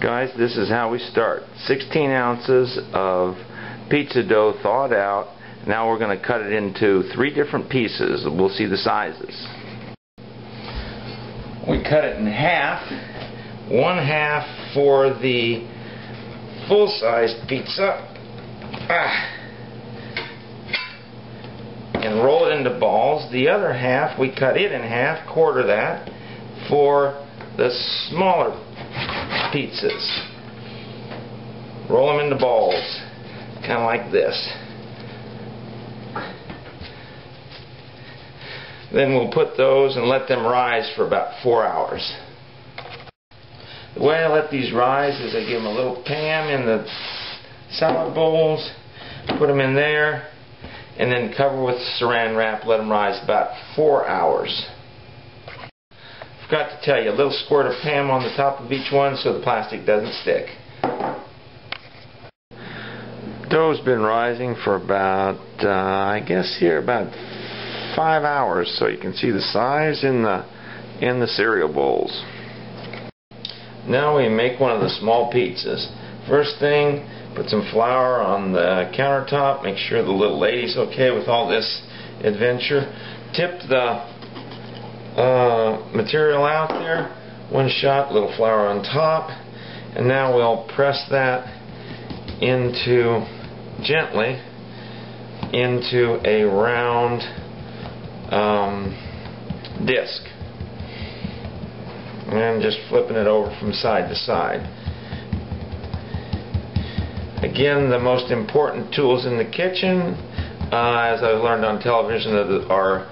Guys, this is how we start. 16 ounces of pizza dough thawed out. Now we're going to cut it into 3 different pieces. We'll see the sizes. We cut it in half. 1/2 for the full-sized pizza. And roll it into balls. The other half, we cut it in half, quarter that, for the smaller pizzas. Roll them into balls, kind of like this. Then we'll put those and let them rise for about 4 hours. The way I let these rise is I give them a little Pam in the salad bowls, put them in there, and then cover with saran wrap, let them rise about 4 hours. Forgot to tell you, a little squirt of Pam on the top of each one so the plastic doesn't stick. Dough's been rising for about, I guess here, about 5 hours, so you can see the size in the cereal bowls. Now we make one of the small pizzas. First thing, put some flour on the countertop. Make sure the little lady's okay with all this adventure. Tip the material out there. 1 shot, little flour on top. And now we'll press that gently into a round disc. And just flipping it over from side to side. Again, the most important tools in the kitchen, as I learned on television, are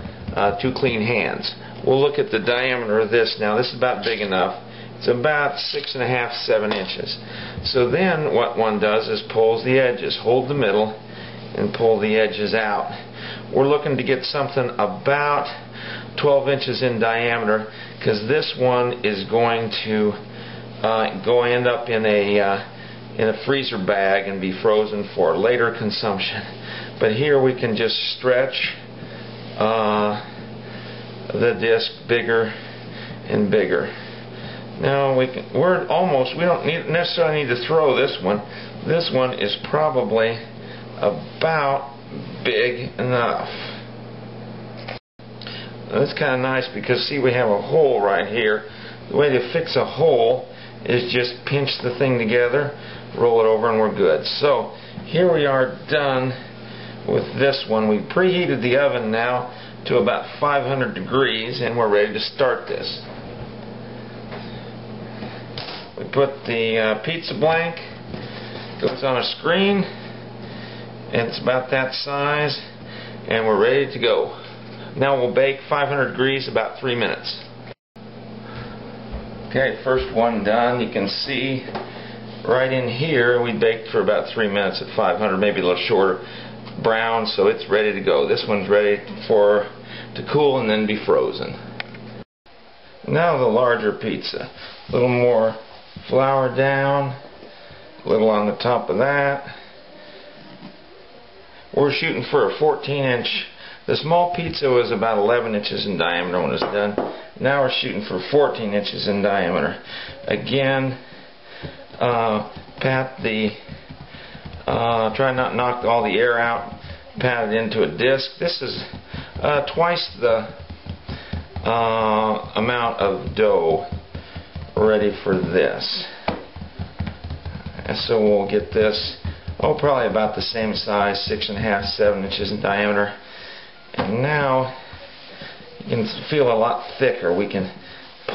2 clean hands. We'll look at the diameter of this now. This is about big enough. It's about 6.5 to 7 inches. So then what one does is pulls the edges, hold the middle, and pull the edges out. We're looking to get something about 12 inches in diameter, because this one is going to end up in a freezer bag and be frozen for later consumption. But here we can just stretch the disc bigger and bigger. Now we don't necessarily need to throw this one. This one is probably about big enough. That's kind of nice because see, we have a hole right here. The way to fix a hole is just pinch the thing together, roll it over, and we're good. So here we are done with this one. We preheated the oven now to about 500 degrees and we're ready to start this. We put the pizza blank, goes on a screen, and it's about that size, and we're ready to go. Now we'll bake 500 degrees about 3 minutes. Okay, first one done. You can see right in here we baked for about 3 minutes at 500, maybe a little shorter. Brown, so it's ready to go. This one's ready to cool and then be frozen. Now the larger pizza. A little more flour down, a little on the top of that. We're shooting for a 14-inch. The small pizza was about 11 inches in diameter when it was done. Now we're shooting for 14 inches in diameter. Again, try not to knock all the air out. Pat it into a disc. This is twice the amount of dough ready for this. And so we'll get this, probably about the same size, 6.5 to 7 inches in diameter. And now you can feel a lot thicker. We can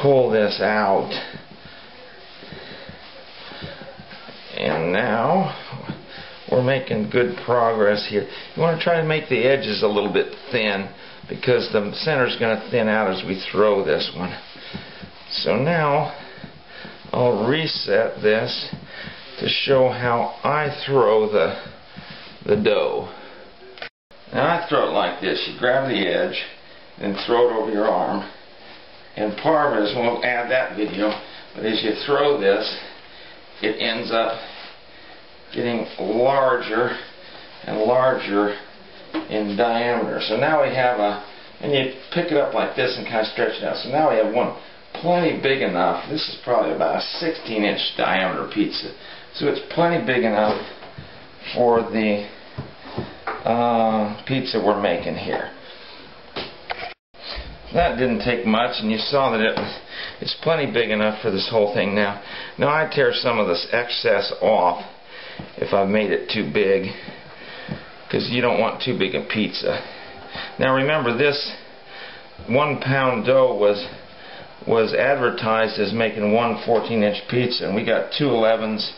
pull this out. And now we're making good progress here. You want to try to make the edges a little bit thin because the center is going to thin out as we throw this one. So now I'll reset this to show how I throw the dough. Now I throw it like this. You grab the edge and throw it over your arm. And part of it is, we'll add that video, but as you throw this, it ends up getting larger and larger in diameter. So now we have and you pick it up like this and kind of stretch it out. So now we have one plenty big enough. This is probably about a 16-inch diameter pizza. So it's plenty big enough for the pizza we're making here. That didn't take much, and you saw that it's plenty big enough for this whole thing now. Now I tear some of this excess off if I've made it too big, because you don't want too big a pizza. Now remember, this 1 pound dough was advertised as making one 14-inch pizza, and we got 2 11s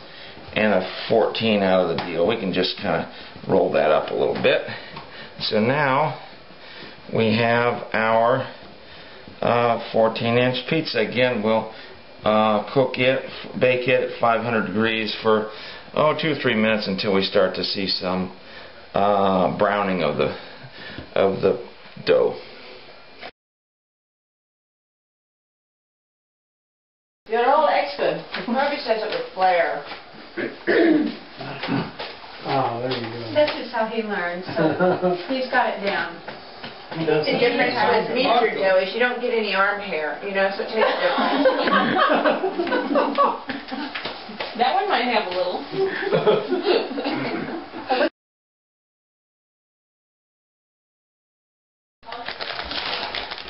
and a 14 out of the deal. We can just kind of roll that up a little bit. So now we have our 14-inch pizza. Again, we'll bake it at 500 degrees for 2 or 3 minutes until we start to see some browning of the dough. You're all extra. It probably says it with flair. Oh, there you go. That's just how he learns, so he's got it down. The difference with measured dough is you don't get any arm hair, you know, so it tastes different. That one might have a little.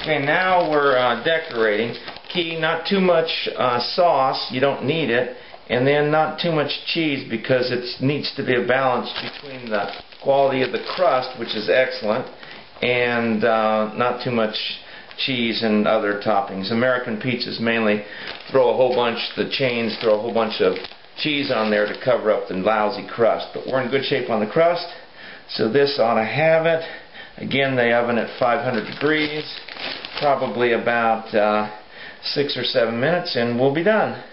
Okay, now we're decorating. Key, not too much sauce, you don't need it, and then not too much cheese, because it needs to be a balance between the quality of the crust, which is excellent, and not too much cheese and other toppings. American pizzas mainly throw a whole bunch, the chains throw a whole bunch of cheese on there to cover up the lousy crust, but we're in good shape on the crust, so this ought to have it. Again, the oven at 500 degrees, probably about 6 or 7 minutes, and we'll be done.